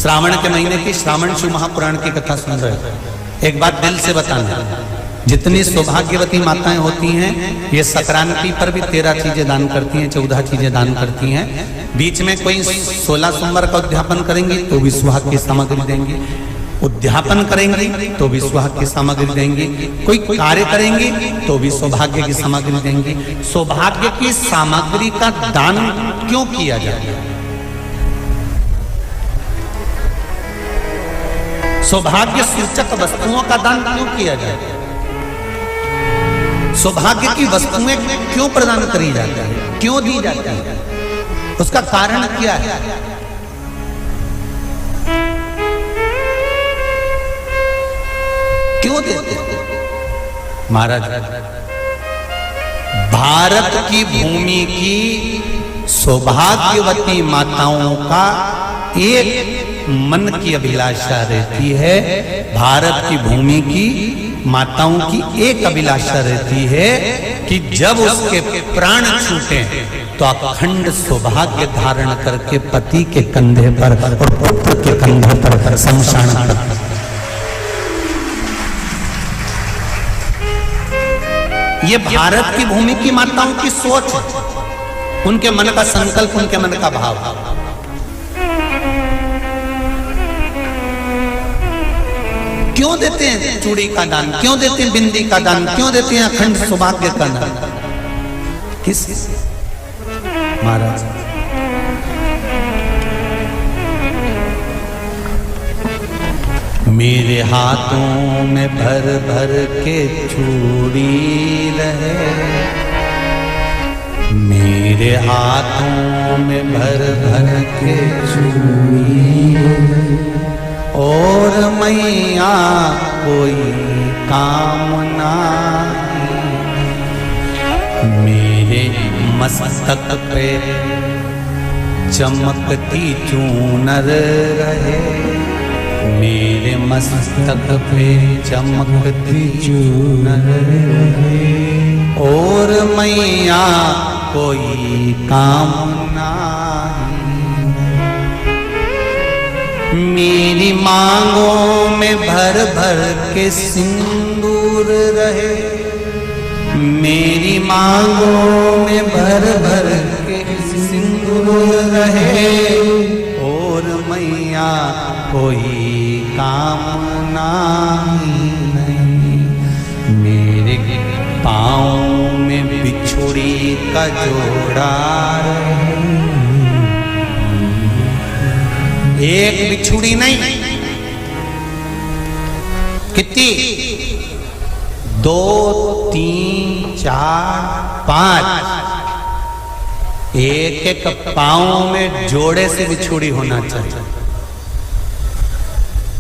श्रावण के महीने की श्रावण शिव महापुराण की कथा सुन रहे हो। एक बात दिल से बताना, जितनी सौभाग्यवती माताएं होती हैं ये संक्रांति पर भी 13 चीजें दान करती हैं, 14 चीजें दान करती हैं। बीच में कोई 16 सोमवार का उद्यापन करेंगी तो भी सुहाग की सामग्री देंगी, उद्यापन करेंगी तो भी सुहाग की सामग्री देंगी, कोई कार्य करेंगी तो भी सौभाग्य की सामग्री देंगी। सौभाग्य की सामग्री का दान क्यों किया जाता है? सौभाग्य सूचक वस्तुओं का दान क्यों किया जाता है? सौभाग्य की वस्तुएं क्यों प्रदान करी जाती है, क्यों दी जाती है? उसका कारण क्या है? क्यों देते हैं? महाराज, भारत की भूमि की सौभाग्यवती माताओं का एक मन की अभिलाषा रहती है, भारत की भूमि की माताओं की एक अभिलाषा रहती है कि जब उसके प्राण छूटे तो अखंड सौभाग्य धारण करके पति के कंधे पर और पुत्र के कंधे पर शमशान पर। ये भारत की भूमि की माताओं की सोच, उनके मन का संकल्प, उनके मन का भाव। क्यों देते हैं चूड़ी का दान, क्यों देते हैं बिंदी का दान, क्यों देते हैं अखंड सौभाग्य का दान? किस महाराज? मेरे हाथों में भर भर के चूड़ी रहे, मेरे हाथों में भर भर के चूड़ी, और मैया कोई काम नहीं, मेरे मस्तक पे चमकती चूनर रहे, मेरे मस्तक पे चमकती चूनर रहे, और मैया कोई काम नहीं, मेरी मांगों में भर भर के सिंदूर रहे, मेरी मांगों में भर भर के सिंदूर रहे, और मैया कोई कामना नहीं, मेरे पाँव में बिछुड़ी का जोड़ा रहे, एक बिछुड़ी नहीं, कितनी? 2, 3, 4, 5, एक एक पाँव में जोड़े से बिछुड़ी होना चाहिए,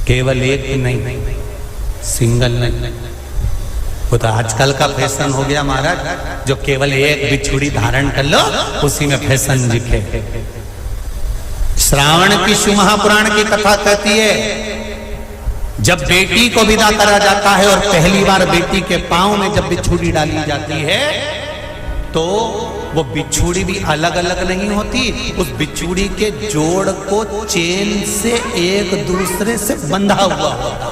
केवल एक नहीं, सिंगल नहीं। वो तो आजकल का फैशन हो गया महाराज, जो केवल एक बिछुड़ी धारण कर लो उसी में फैशन दिखे। श्रावण की शिव महापुराण की कथा कहती है जब बेटी को विदा करा जाता है और पहली बार बेटी के पांव में जब बिछुड़ी डाली जाती है तो वो बिछुड़ी भी अलग अलग नहीं होती, उस बिछुड़ी के जोड़ को चेन से एक दूसरे से बंधा हुआ होता।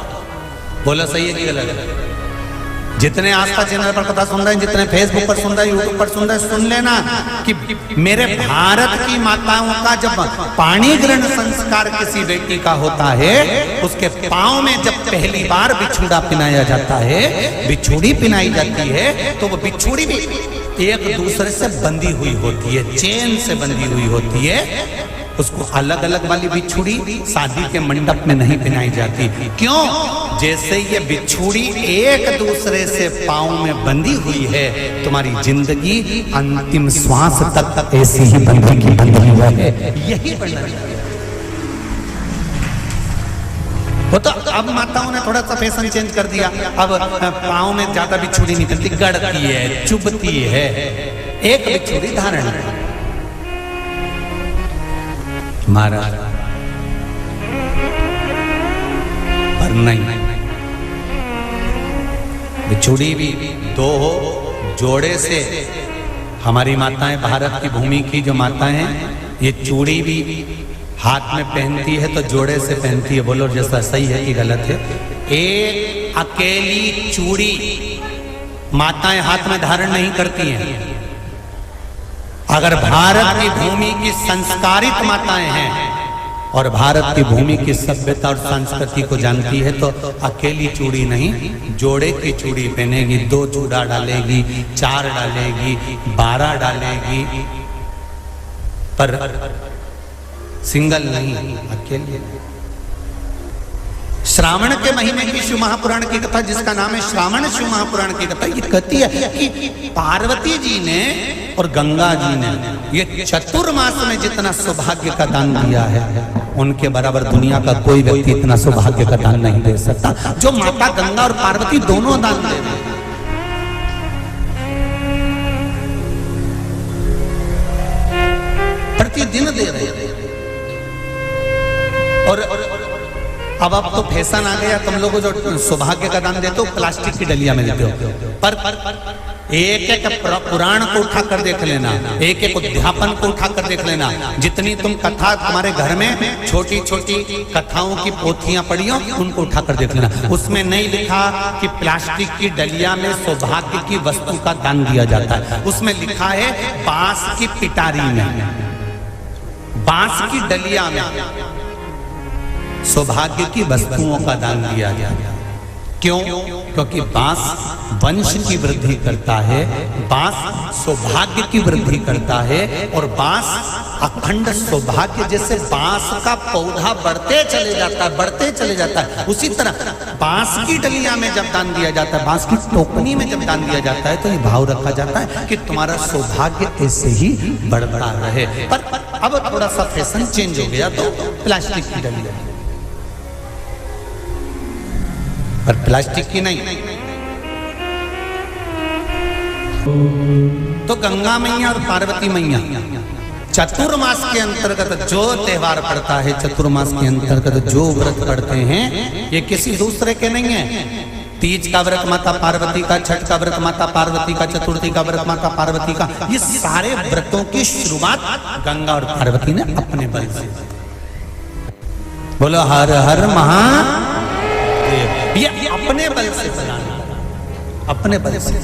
बोला सही है कि गलत? जितने आस्था चैनल पर कथा सुन रहे हैं, जितने फेसबुक पर सुन रहे हैं, यूट्यूब पर सुन रहे हैं, सुन लेना कि मेरे भारत की माताओं का जब पाणी ग्रहण संस्कार किसी बेटी का होता है, उसके पांव में जब पहली बार बिछुड़ा पिनाया जाता है, बिछुड़ी पिनाई जाती है, तो वो बिछुड़ी भी एक दूसरे से बंधी हुई होती है, चेन से बंधी हुई होती है। उसको अलग अलग वाली बिछुड़ी शादी के मंडप में नहीं पहनाई जाती। क्यों? जैसे ये बिछुड़ी एक दूसरे से पांव में बंधी हुई है, तुम्हारी जिंदगी अंतिम श्वास तक ऐसी ही बंधी हुई है, यही बनना चाहिए। वो तो अब माताओं ने थोड़ा सा फैशन चेंज कर दिया, अब पांव में ज्यादा बिछुड़ी नहीं पहनती, गड़ती है, चुभती है, एक बिछुड़ी धारण है। महाराज पर नहीं, बिछुड़ी भी दो हो, जोड़े से। हमारी माताएं, भारत की भूमि की जो माताएं हैं, ये चूड़ी भी हाथ में पहनती है तो जोड़े से पहनती है, बोलो जैसा सही है कि गलत है। एक अकेली चूड़ी माताएं हाथ में धारण नहीं करती हैं। अगर भारत की भूमि की संस्कारित माताएं हैं और भारत की भूमि की सभ्यता और संस्कृति को जानती है तो अकेली चूड़ी नहीं, जोड़े की चूड़ी पहनेगी, 2 चूड़ा डालेगी, 4 डालेगी, 12 डालेगी, पर सिंगल नहीं, अकेले। श्रावण के महीने की शिव महापुराण की कथा, जिसका नाम है श्रावण शिव महापुराण की कथा, ये कहती है कि पार्वती जी ने और गंगा जी ने ये चतुर्मास में जितना सौभाग्य का दान दिया है, उनके बराबर दुनिया का कोई व्यक्ति इतना सौभाग्य का दान नहीं दे सकता जो माता गंगा और पार्वती दोनों दान दे रहे हैं। प्रतिदिन दे रहे हैं। और अब तो फैशन आ गया, तुम लोगों जो सौभाग्य का दान देते हो प्लास्टिक की डलिया में देते हो, पर एक एक पुराण को उठा कर देख लेना, एक एक उद्यापन को उठा कर देख लेना, जितनी तुम कथा तुम्हारे घर में छोटी छोटी कथाओं की पोथियां पड़ी हो उनको उठा कर देख लेना, उसमें नहीं लिखा कि प्लास्टिक की डलिया में सौभाग्य की वस्तु का दान दिया जाता है। उसमें लिखा है बांस की पिटारी में, बांस की डलिया में सौभाग्य की वस्तुओं का दान दिया गया। क्यों? क्योंकि बांस वंश की वृद्धि करता है, बांस सौभाग्य की वृद्धि करता है, और बांस अखंड सौभाग्य, जैसे बांस का पौधा बढ़ते चले जाता है, बढ़ते चले जाता है, उसी तरह बांस की डलिया में जब दान दिया जाता है, बांस की टोकनी में जब दान दिया जाता है, तो ये भाव रखा जाता है कि तुम्हारा सौभाग्य ऐसे ही बढ़ता रहे। पर अब थोड़ा सा फैशन चेंज हो गया तो प्लास्टिक की डलिया, पर प्लास्टिक की नहीं। तो गंगा मैया और पार्वती मैया चतुर्मास के अंतर्गत जो त्योहार पड़ता है, चतुर्मास के अंतर्गत जो व्रत पड़ते हैं, ये किसी दूसरे के नहीं है। तीज का व्रत माता पार्वती का, छठ का व्रत माता पार्वती का, चतुर्थी का व्रत माता पार्वती का, ये सारे व्रतों की शुरुआत गंगा और पार्वती ने अपने बल से। बोलो हर हर महादेव। ये अपने बल से बनाना, अपने बल से।